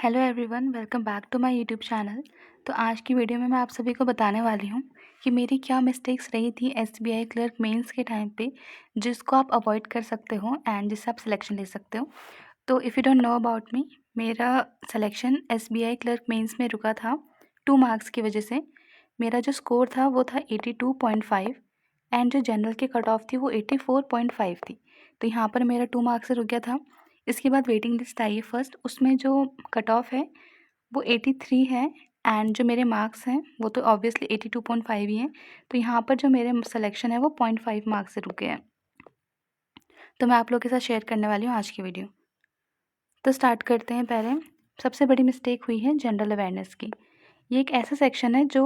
Hello everyone, welcome back to my YouTube channel. तो आज की वीडियो में मैं आप सभी को बताने वाली हूँ कि मेरी क्या मिस्टेक्स रही थी एसबीआई क्लर्क मेंस के टाइम पे, जिसको आप अवॉइड कर सकते हो एंड जिससे आप सिलेक्शन ले सकते हो। तो if you don't know about me, मेरा सिलेक्शन एसबीआई क्लर्क मेंस में रुका था 2 मार्क्स की वजह से। मेरा जो स्कोर था वो था 82.5 एंड जो जनरल की कट ऑफ थी वो 84.5 थी। तो यहाँ पर मेरा 2 मार्क्स से रुक गया था। इसके बाद वेटिंग लिस्ट आई है फर्स्ट, उसमें जो कट ऑफ है वो 83 है एंड जो मेरे मार्क्स हैं वो तो ऑब्वियसली 82.5 ही हैं। तो यहाँ पर जो मेरे सिलेक्शन है वो 0.5 मार्क्स से रुक गए हैं। तो मैं आप लोगों के साथ शेयर करने वाली हूँ आज की वीडियो। तो स्टार्ट करते हैं। पहले सबसे बड़ी मिस्टेक हुई है जनरल अवेयरनेस की। ये एक ऐसा सेक्शन है जो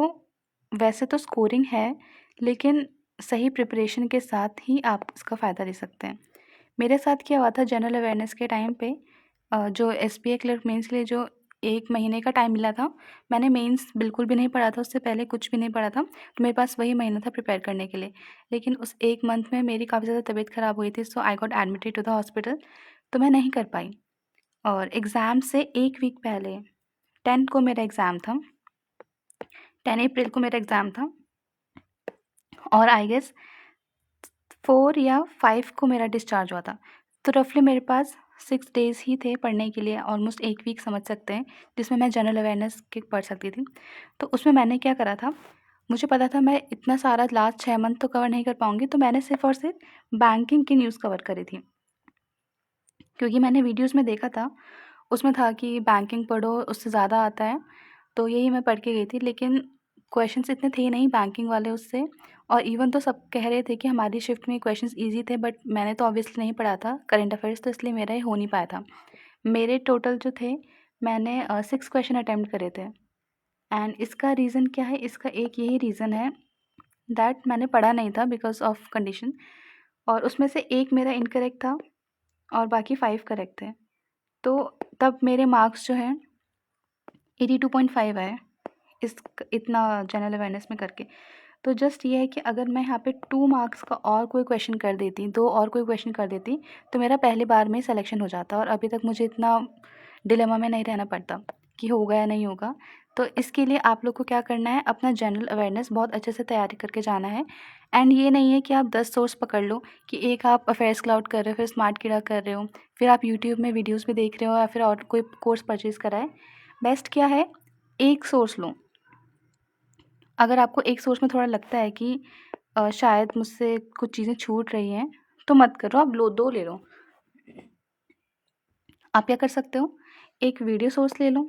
वैसे तो स्कोरिंग है, लेकिन सही प्रिपरेशन के साथ ही आप इसका फ़ायदा ले सकते हैं। मेरे साथ क्या हुआ था जनरल अवेयरनेस के टाइम पे, जो एसबीआई क्लर्क मेंस के लिए जो 1 महीने का टाइम मिला था, मैंने मेंस बिल्कुल भी नहीं पढ़ा था, उससे पहले कुछ भी नहीं पढ़ा था। तो मेरे पास वही महीना था प्रिपेयर करने के लिए। लेकिन उस 1 मंथ में मेरी काफ़ी ज़्यादा तबीयत ख़राब हुई थी, so I got admitted to the hospital. तो मैं नहीं कर पाई। और एग्ज़ाम से 1 वीक पहले 10 को मेरा एग्ज़ाम था, 10 अप्रैल को मेरा एग्ज़ाम था और आई गेस 4 या 5 को मेरा डिस्चार्ज हुआ था। तो रफली मेरे पास 6 डेज़ ही थे पढ़ने के लिए, ऑलमोस्ट 1 वीक समझ सकते हैं, जिसमें मैं जनरल अवेयरनेस के पढ़ सकती थी। तो उसमें मैंने क्या करा था, मुझे पता था मैं इतना सारा लास्ट 6 मंथ तो कवर नहीं कर पाऊँगी, तो मैंने सिर्फ़ और सिर्फ बैंकिंग की न्यूज़ कवर करी थी। क्योंकि मैंने वीडियोज़ में देखा था, उसमें था कि बैंकिंग पढ़ो उससे ज़्यादा आता है, तो यही मैं पढ़ के गई थी। लेकिन क्वेश्चंस इतने थे नहीं बैंकिंग वाले उससे, और इवन तो सब कह रहे थे कि हमारी शिफ्ट में क्वेश्चंस ईज़ी थे, बट मैंने तो ऑब्वियसली नहीं पढ़ा था करंट अफेयर्स, तो इसलिए मेरा ये हो नहीं पाया था। मेरे टोटल जो थे, मैंने 6 क्वेश्चन अटेम्प्ट करे थे। एंड इसका रीज़न क्या है, इसका एक यही रीज़न है दैट मैंने पढ़ा नहीं था बिकॉज़ ऑफ कंडीशन, और उसमें से एक मेरा इनकरेक्ट था और बाकी 5 करेक्ट थे। तो तब मेरे मार्क्स जो हैं 82.5 आए इस इतना जनरल अवेयरनेस में करके। तो जस्ट ये है कि अगर मैं यहाँ पे 2 मार्क्स का और कोई क्वेश्चन कर देती, 2 और कोई क्वेश्चन कर देती, तो मेरा पहली बार में ही सिलेक्शन हो जाता और अभी तक मुझे इतना डिलेमा में नहीं रहना पड़ता कि होगा या नहीं होगा। तो इसके लिए आप लोग को क्या करना है, अपना जनरल अवेयरनेस बहुत अच्छे से तैयारी करके जाना है। एंड ये नहीं है कि आप 10 सोर्स पकड़ लो, कि एक आप अफेयर्स क्लाउड कर रहे हो, फिर स्मार्ट कीड़ा कर रहे हो, फिर आप यूट्यूब में वीडियोज़ भी देख रहे हो, या फिर और कोई कोर्स परचेज़ करा है। बेस्ट क्या है, एक सोर्स लो। अगर आपको एक सोर्स में थोड़ा लगता है कि शायद मुझसे कुछ चीज़ें छूट रही हैं, तो मत करो, आप लो 2 ले लो। आप क्या कर सकते हो, एक वीडियो सोर्स ले लो,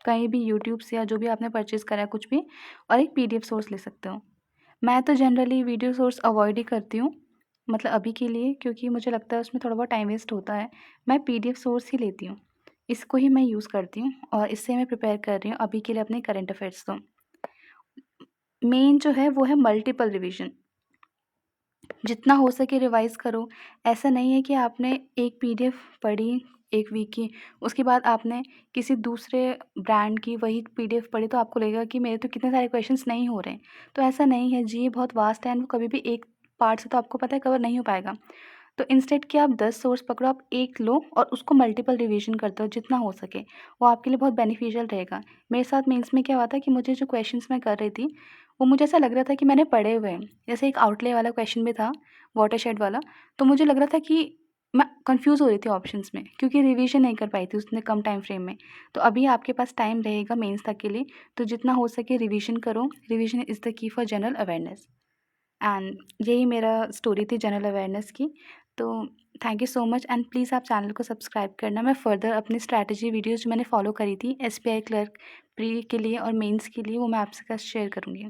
कहीं भी यूट्यूब से या जो भी आपने परचेज़ करा है कुछ भी, और एक पीडीएफ सोर्स ले सकते हो। मैं तो जनरली वीडियो सोर्स अवॉइड ही करती हूँ, मतलब अभी के लिए, क्योंकि मुझे लगता है उसमें थोड़ा बहुत टाइम वेस्ट होता है। मैं पीडीएफ सोर्स ही लेती हूँ, इसको ही मैं यूज़ करती हूँ और इससे मैं प्रिपेयर कर रही हूँ अभी के लिए अपने करंट अफेयर्स। तो मेन जो है वो है मल्टीपल रिवीजन, जितना हो सके रिवाइज़ करो। ऐसा नहीं है कि आपने एक पीडीएफ पढ़ी 1 वीक की, उसके बाद आपने किसी दूसरे ब्रांड की वही पीडीएफ पढ़ी, तो आपको लगेगा कि मेरे तो कितने सारे क्वेश्चंस नहीं हो रहे हैं। तो ऐसा नहीं है जी, ये बहुत वास्ट है एंड वो कभी भी एक पार्ट से तो आपको पता है कवर नहीं हो पाएगा। तो इंस्टेड कि आप 10 सोर्स पकड़ो, आप 1 लो और उसको मल्टीपल रिवीजन करते हो जितना हो सके, वो आपके लिए बहुत बेनिफिशियल रहेगा। मेरे साथ मेंस में क्या हुआ था कि मुझे जो क्वेश्चंस मैं कर रही थी, वो मुझे ऐसा लग रहा था कि मैंने पढ़े हुए हैं। जैसे एक आउटले वाला क्वेश्चन भी था, वाटरशेड वाला, तो मुझे लग रहा था कि मैं कन्फ्यूज़ हो रही थी ऑप्शंस में, क्योंकि रिवीजन नहीं कर पाई थी उतने कम टाइम फ्रेम में। तो अभी आपके पास टाइम रहेगा मेंस तक के लिए, तो जितना हो सके रिवीजन करो। Revision is the key for general awareness. And यही मेरा स्टोरी थी जनरल अवेयरनेस की। तो thank you so much and please आप चैनल को सब्सक्राइब करना। मैं फ़र्दर अपनी स्ट्रैटेजी वीडियोज़ जो मैंने फॉलो करी थी एसबीआई क्लर्क प्री के लिए और मेंस के लिए, वो मैं आपके साथ शेयर करूँगी।